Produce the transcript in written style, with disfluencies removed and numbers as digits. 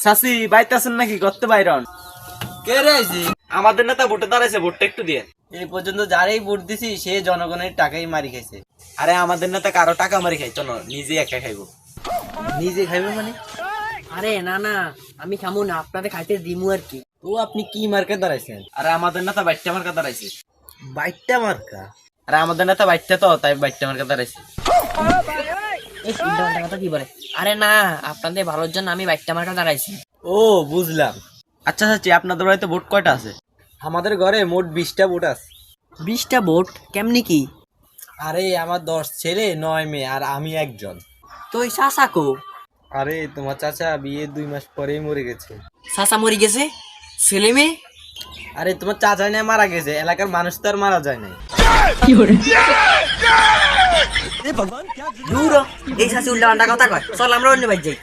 চাচি বাইতে আছেন নাকি? করতে বাইরন কে রে আইছি? আমাদের নেতা ভোটে দাঁড়াইছে, ভোটটা একটু দিয়ে। এই পর্যন্ত যারাই ভোট দিছি সে জনগণের টাকাই মারি খাইছে। আরে আমাদের নেতা কারো টাকা মারি খাই, চলো নিজে একা খাইবো। নিজে খাইবে মানে? আরে না না, আমি খামু না, আপনাদের খাইতে দিমু আর কি। তো আপনি কি মার্কে দাঁড়াইছেন? আরে আমাদের নেতা বাইটটা মার্কা দাঁড়াইছে। বাইটটা মার্কা? আরে আমাদের নেতা বাইটটা তো, তাই বাইটটা মার্কা দাঁড়াইছে। এই উল্টা পাল্টা কথা কি বলে? আরে না, আপনাদের ভালোর জন্য আমি বাইকটা মার্কা দাঁড়াইছি। ও বুঝলাম। আচ্ছা চাচি, আপনাদের বাড়িতে ভোট কয়টা আছে? আমাদের ঘরে মোট 20টা ভোট আছে। 20টা ভোট কেমনি কি? আরে আমার 10 ছেলে 9 মেয়ে আর আমি একজন। তো ওই চাচাকো? আরে তোমার চাচা বিয়ে 2 মাস পরেই মরে গেছে। চাচা মরে গেছে, ছেলে মেয়ে? আরে তোমার চাচা না মারা গেছে, এলাকার মানুষ তো আর মারা যায় নাই। দূর হ, এই চাচি উল্টা পাল্টা কথা কয়, চল আমরা অন্য বাড়ি যাই।